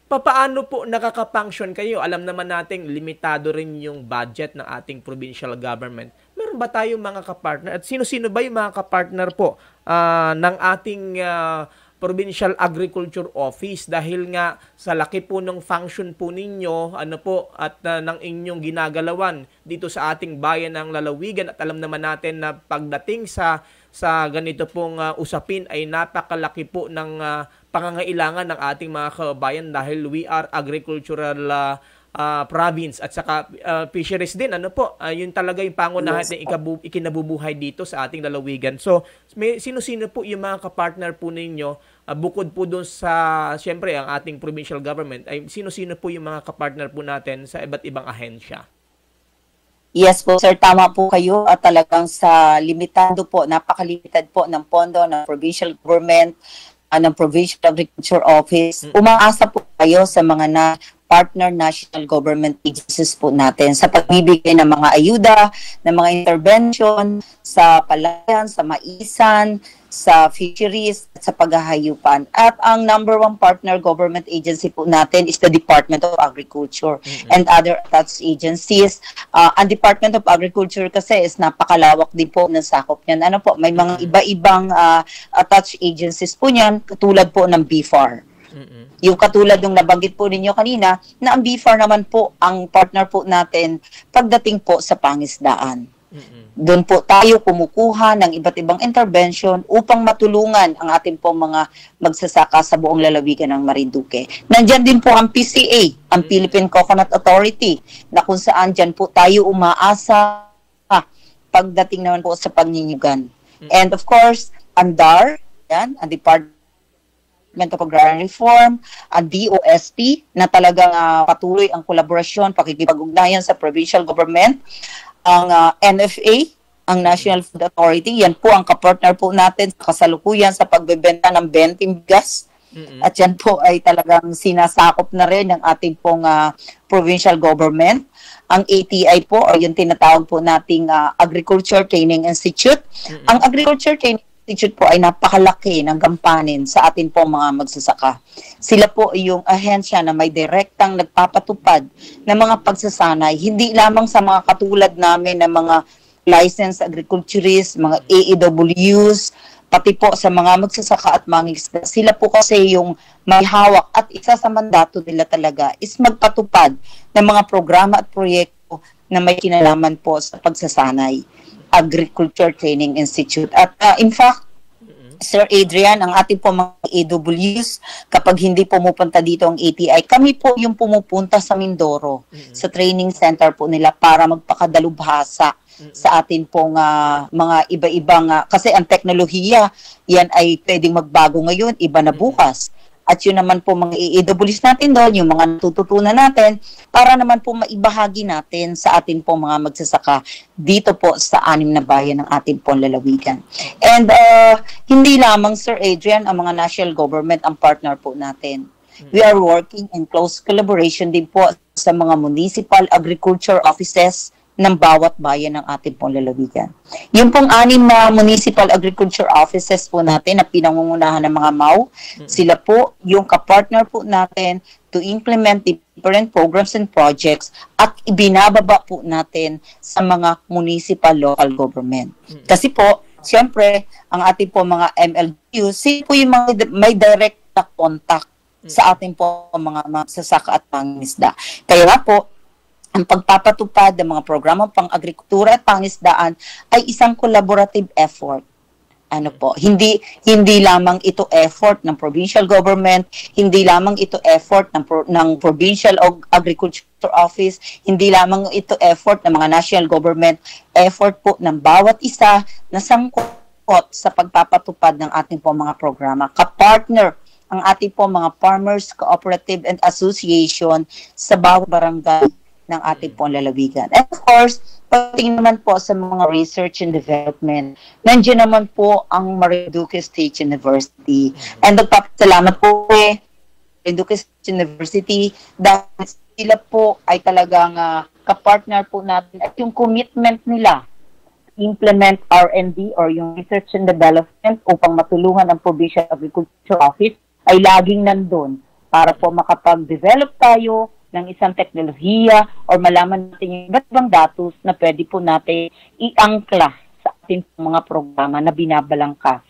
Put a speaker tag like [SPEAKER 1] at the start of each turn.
[SPEAKER 1] Papaano po nakaka-function kayo? Alam naman nating limitado rin yung budget ng ating provincial government. Meron ba tayong mga kapartner? At sino-sino ba yung mga kapartner po ng ating Provincial Agriculture Office? Dahil nga sa laki po ng function po ninyo, ano po, at ng inyong ginagalawan dito sa ating bayan ng lalawigan, at alam naman natin na pagdating sa ganito pong usapin ay napakalaki po ng pangangailangan ng ating mga kabayan dahil we are agricultural province at saka fisheries din. Ano po, yun talaga yung pangunahan
[SPEAKER 2] Yes
[SPEAKER 1] na
[SPEAKER 2] po.
[SPEAKER 1] ikinabubuhay dito sa ating lalawigan. So, sino-sino po yung mga kapartner po ninyo bukod po doon sa, siyempre, ang ating provincial government, ay sino-sino po yung mga kapartner po natin sa iba't ibang ahensya?
[SPEAKER 2] Yes po, sir, tama po kayo at talagang sa limitado po, napakalimitad po ng pondo ng provincial government, ng Provincial Agriculture Office. Umaasa po kayo sa mga partner national government agencies po natin sa pagbibigay ng mga ayuda, ng mga intervention sa palayan, sa maisan, sa fisheries, at sa paghahayupan. At ang number one partner government agency po natin is the Department of Agriculture and other attached agencies. Ang Department of Agriculture kasi is napakalawak din po ng sakop niyan. Ano po, may mga iba-ibang attached agencies po niyan, katulad po ng BFAR. Yung katulad ng nabanggit po ninyo kanina, na ang BFAR naman po, ang partner po natin pagdating po sa pangisdaan. Doon po tayo kumukuha ng iba't ibang intervention upang matulungan ang ating pong mga magsasaka sa buong lalawigan ng Marinduque. Nandyan din po ang PCA, ang Philippine Coconut Authority, na kung saan dyan po tayo umaasa pagdating naman po sa pagninyugan. And of course, ANDAR, yan, ang Department of Agrarian Reform, ang DOST, na talagang patuloy ang kolaborasyon, pakikipag-ugnayan sa provincial government, ang NFA, ang National Food Authority, yan po ang kapartner po natin kasalukuyan sa pagbebenta ng benting bigas. At yan po ay talagang sinasakop na rin ng ating pong provincial government. Ang ATI po, o yung tinatawag po nating Agriculture Training Institute. Ang Agriculture Training Institute po ay napakalaki ng gampanin sa atin po mga magsasaka. Sila po yung ahensya na may direktang nagpapatupad ng mga pagsasanay, hindi lamang sa mga katulad namin na mga licensed agriculturists, mga AEWs, pati po sa mga magsasaka at mangingisda. Sila po kasi yung may hawak at isa sa mandato nila talaga is magpatupad ng mga programa at proyekto na may kinalaman po sa pagsasanay. Agriculture Training Institute. At in fact, Sir Adrian, ang ating po mga AWs, kapag hindi pumupunta dito ang ATI, kami po yung pumupunta sa Mindoro, sa training center po nila para magpakadalubhasa sa atin pong mga iba-ibang, kasi ang teknolohiya, yan ay pwedeng magbago ngayon, iba na bukas. At yun naman po mga AWs natin doon, yung mga natututunan natin, para naman po maibahagi natin sa atin po mga magsasaka dito po sa 6 na bayan ng ating pong lalawigan. And hindi lamang, Sir Adrian, ang mga national government ang partner po natin. We are working in close collaboration din po sa mga municipal agriculture offices ng bawat bayan ng ating pong lalawigan. Yung pong 6 na municipal agriculture offices po natin na pinangungunahan ng mga MAU, sila po yung kapartner po natin to implement different programs and projects at ibinababa po natin sa mga municipal local government. Kasi po, siyempre, ang ating po mga MLGU, sila po yung mga may direct na contact sa ating po mga magsasaka at pangingisda. Kaya nga po, ang pagpapatupad ng mga programa pang-agrikultura at pangisdaan ay isang collaborative effort. Ano po, hindi lamang ito effort ng provincial government, hindi lamang ito effort ng provincial agriculture office, hindi lamang ito effort ng mga national government, effort po ng bawat isa na sangkot sa pagpapatupad ng ating po mga programa. Kapartner ang ating po mga farmers, cooperative and association sa bawat barangay ng ating pong lalawigan. And of course, pagdating naman po sa mga research and development, nandiyan naman po ang Marinduque State University. And nagpapasalamat po Marinduque State University dahil sila po ay talagang kapartner po natin at yung commitment nila implement R&D or yung research and development upang matulungan ang Provincial Agriculture Office ay laging nandun para po makapag-develop tayo ng isang teknolohiya or malaman natin yung iba't ibang datos na pwede po natin iangkla sa ating mga programa na binabalangkas.